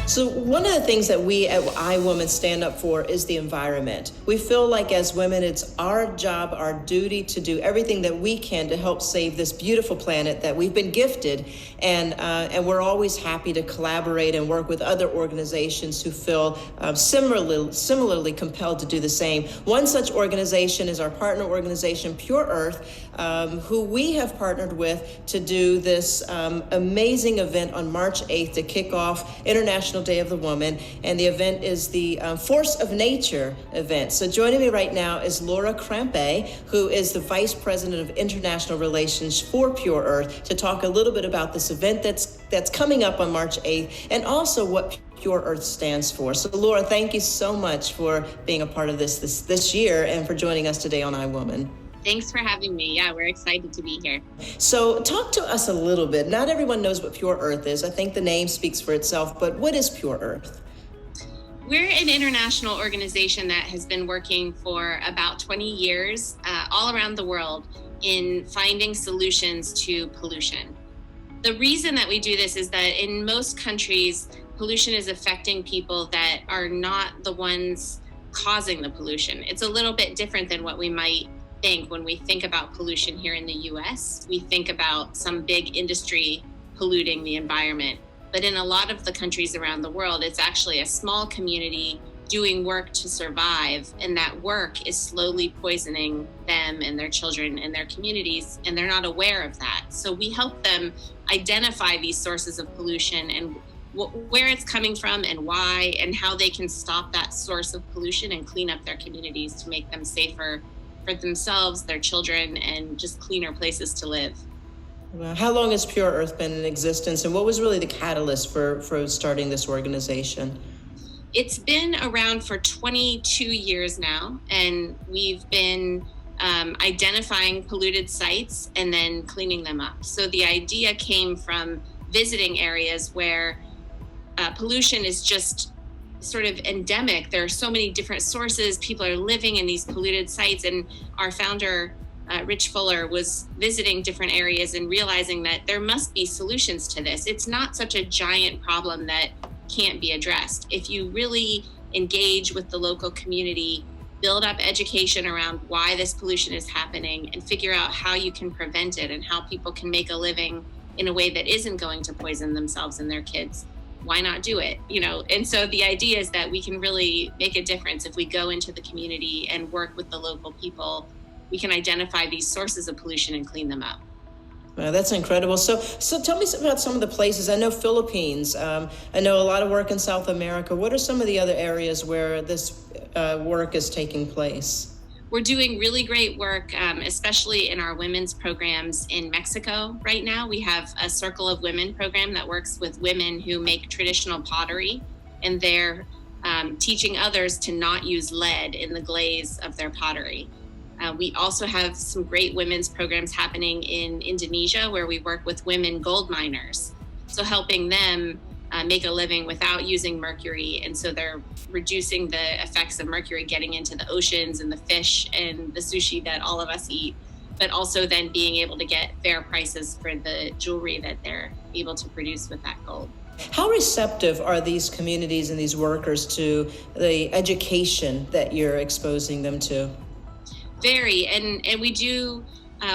So one of the things that we at iWomen stand up for is the environment. We feel like as women, it's our job, our duty to do everything that we can to help save this beautiful planet that we've been gifted. And we're always happy to collaborate and work with other organizations who feel similarly compelled to do the same. One such organization is our partner organization, Pure Earth, who we have partnered with to do this amazing event on March 8th to kick off International Day of the Woman. And the event is the Force of Nature event. So joining me right now is Lara Crampe, who is the Vice President of International Relations for Pure Earth, to talk a little bit about this event that's coming up on March 8th, and also what Pure Earth stands for. So Lara, thank you so much for being a part of this year and for joining us today on iWoman. Thanks for having me. Yeah, we're excited to be here. So talk to us a little bit. Not everyone knows what Pure Earth is. I think the name speaks for itself, but what is Pure Earth? We're an international organization that has been working for about 20 years all around the world in finding solutions to pollution. The reason that we do this is that in most countries, pollution is affecting people that are not the ones causing the pollution. It's a little bit different than what we might think when we think about pollution here in the US. We think about some big industry polluting the environment. But in a lot of the countries around the world, it's actually a small community doing work to survive. And that work is slowly poisoning them and their children and their communities, and they're not aware of that. So we help them identify these sources of pollution and where it's coming from and why, and how they can stop that source of pollution and clean up their communities to make them safer for themselves, their children, and just cleaner places to live. Well, how long has Pure Earth been in existence, and what was really the catalyst for starting this organization? It's been around for 22 years now, and we've been identifying polluted sites and then cleaning them up. So the idea came from visiting areas where pollution is just sort of endemic. There are so many different sources. People are living in these polluted sites, and our founder, Rich Fuller, was visiting different areas and realizing that there must be solutions to this. It's not such a giant problem that can't be addressed. If you really engage with the local community, build up education around why this pollution is happening, and figure out how you can prevent it and how people can make a living in a way that isn't going to poison themselves and their kids, why not do it? And so the idea is that we can really make a difference if we go into the community and work with the local people. We can identify these sources of pollution and clean them up. Wow, that's incredible. So tell me about some of the places. I know Philippines. I know a lot of work in South America. What are some of the other areas where this work is taking place? We're doing really great work, especially in our women's programs in Mexico right now. We have a Circle of Women program that works with women who make traditional pottery, and they're teaching others to not use lead in the glaze of their pottery. We also have some great women's programs happening in Indonesia, where we work with women gold miners. So helping them make a living without using mercury. And so they're reducing the effects of mercury getting into the oceans and the fish and the sushi that all of us eat, but also then being able to get fair prices for the jewelry that they're able to produce with that gold. How receptive are these communities and these workers to the education that you're exposing them to? Very, and we do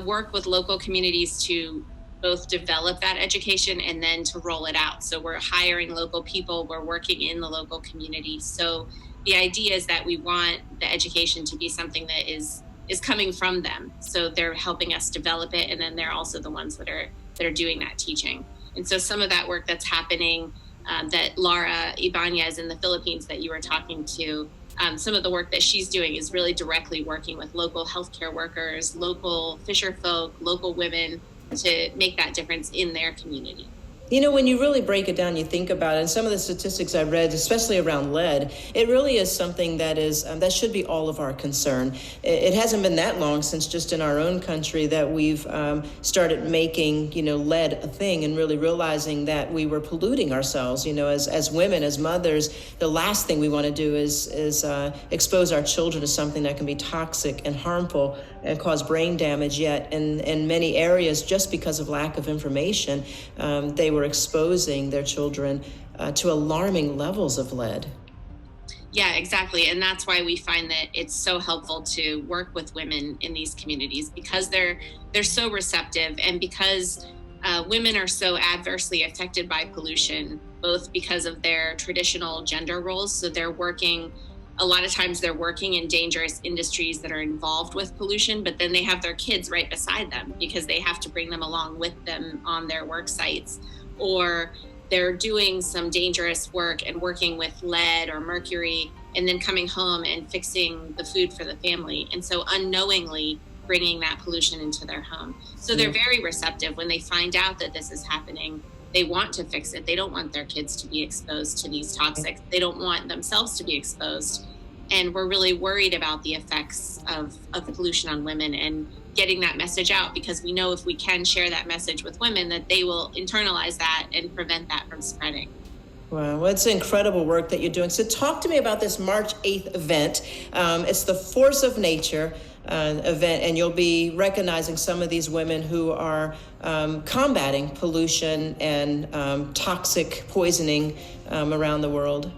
work with local communities to both develop that education and then to roll it out. So we're hiring local people, we're working in the local community. So the idea is that we want the education to be something that is coming from them. So they're helping us develop it, and then they're also the ones that are doing that teaching. And so some of that work that's happening, that Lara Ibanez in the Philippines that you were talking to, some of the work that she's doing is really directly working with local healthcare workers, local fisher folk, local women, to make that difference in their community. When you really break it down, you think about it, and some of the statistics I read, especially around lead, it really is something that should be all of our concern. It hasn't been that long since just in our own country that we've started making, lead a thing, and really realizing that we were polluting ourselves, as women, as mothers. The last thing we want to do is expose our children to something that can be toxic and harmful and cause brain damage. Yet in many areas, just because of lack of information, they were who are exposing their children to alarming levels of lead. Yeah, exactly. And that's why we find that it's so helpful to work with women in these communities, because they're so receptive, and because women are so adversely affected by pollution, both because of their traditional gender roles. So a lot of times they're working in dangerous industries that are involved with pollution, but then they have their kids right beside them because they have to bring them along with them on their work sites, or they're doing some dangerous work and working with lead or mercury, and then coming home and fixing the food for the family. And so unknowingly bringing that pollution into their home. So they're very receptive when they find out that this is happening. They want to fix it. They don't want their kids to be exposed to these toxics. They don't want themselves to be exposed. And we're really worried about the effects of pollution on women, and getting that message out, because we know if we can share that message with women, that they will internalize that and prevent that from spreading. Wow, well, it's incredible work that you're doing. So talk to me about this March 8th event. It's the Force of Nature event, and you'll be recognizing some of these women who are combating pollution and toxic poisoning around the world.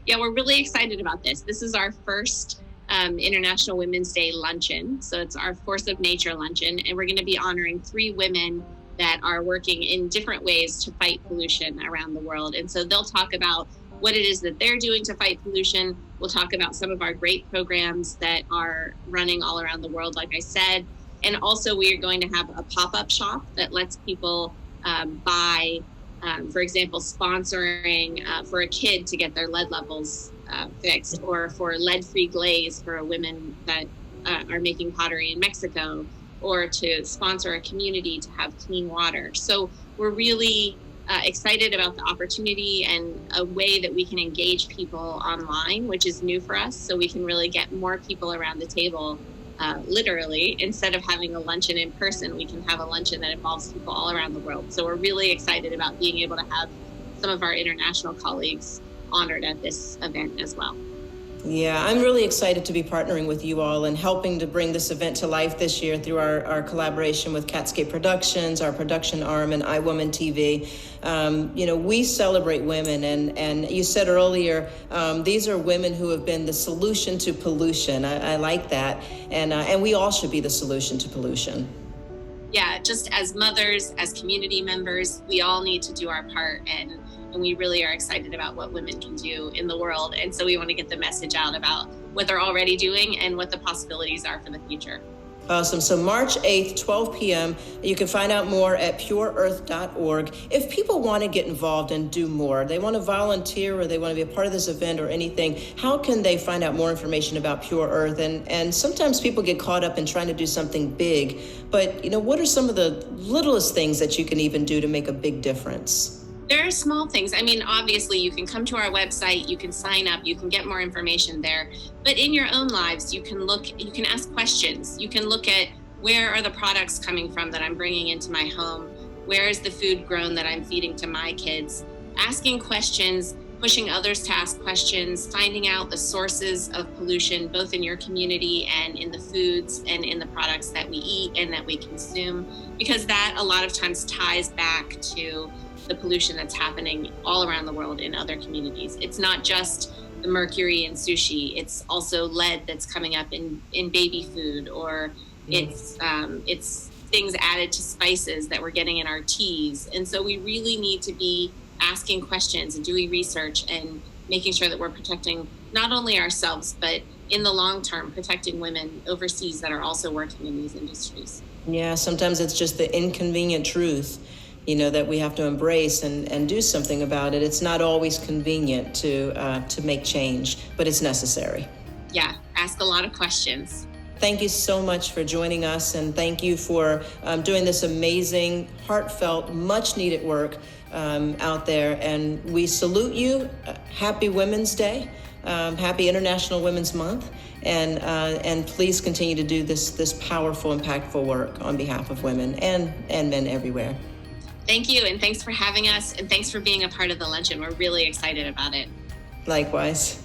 Yeah, we're really excited about this. This is our first International Women's Day luncheon. So it's our Force of Nature Luncheon, and we're going to be honoring 3 women that are working in different ways to fight pollution around the world. And so they'll talk about what it is that they're doing to fight pollution. We'll talk about some of our great programs that are running all around the world, like I said. And also we are going to have a pop-up shop that lets people buy, for example, sponsoring for a kid to get their lead levels fixed, or for lead-free glaze for women that are making pottery in Mexico, or to sponsor a community to have clean water. So we're really excited about the opportunity and a way that we can engage people online, which is new for us. So we can really get more people around the table. Literally, instead of having a luncheon in person, we can have a luncheon that involves people all around the world. So we're really excited about being able to have some of our international colleagues honored at this event as well. Yeah, I'm really excited to be partnering with you all and helping to bring this event to life this year through our collaboration with Catscape Productions, our production arm, and iWoman TV. We celebrate women, and you said earlier, these are women who have been the solution to pollution. I like that, and we all should be the solution to pollution. Yeah, just as mothers, as community members, we all need to do our part, and we really are excited about what women can do in the world. And so we want to get the message out about what they're already doing and what the possibilities are for the future. Awesome. So March 8th, 12 p.m. You can find out more at pureearth.org. If people want to get involved and do more, they want to volunteer or they want to be a part of this event or anything, how can they find out more information about Pure Earth? And sometimes people get caught up in trying to do something big, but what are some of the littlest things that you can even do to make a big difference? There are small things. I mean, obviously, you can come to our website, you can sign up, you can get more information there. But in your own lives, you can ask questions. You can look at, where are the products coming from that I'm bringing into my home? Where is the food grown that I'm feeding to my kids? Asking questions, pushing others to ask questions, finding out the sources of pollution, both in your community and in the foods and in the products that we eat and that we consume, because that a lot of times ties back to the pollution that's happening all around the world in other communities. It's not just the mercury in sushi, it's also lead that's coming up in baby food, or it's things added to spices that we're getting in our teas. And so we really need to be asking questions and doing research and making sure that we're protecting not only ourselves, but in the long term, protecting women overseas that are also working in these industries. Yeah, sometimes it's just the inconvenient truth, that we have to embrace and do something about it. It's not always convenient to make change, but it's necessary. Yeah, ask a lot of questions. Thank you so much for joining us, and thank you for doing this amazing, heartfelt, much-needed work out there. And we salute you. Happy Women's Day. Happy International Women's Month. And please continue to do this powerful, impactful work on behalf of women and men everywhere. Thank you, and thanks for having us, and thanks for being a part of the luncheon. We're really excited about it. Likewise.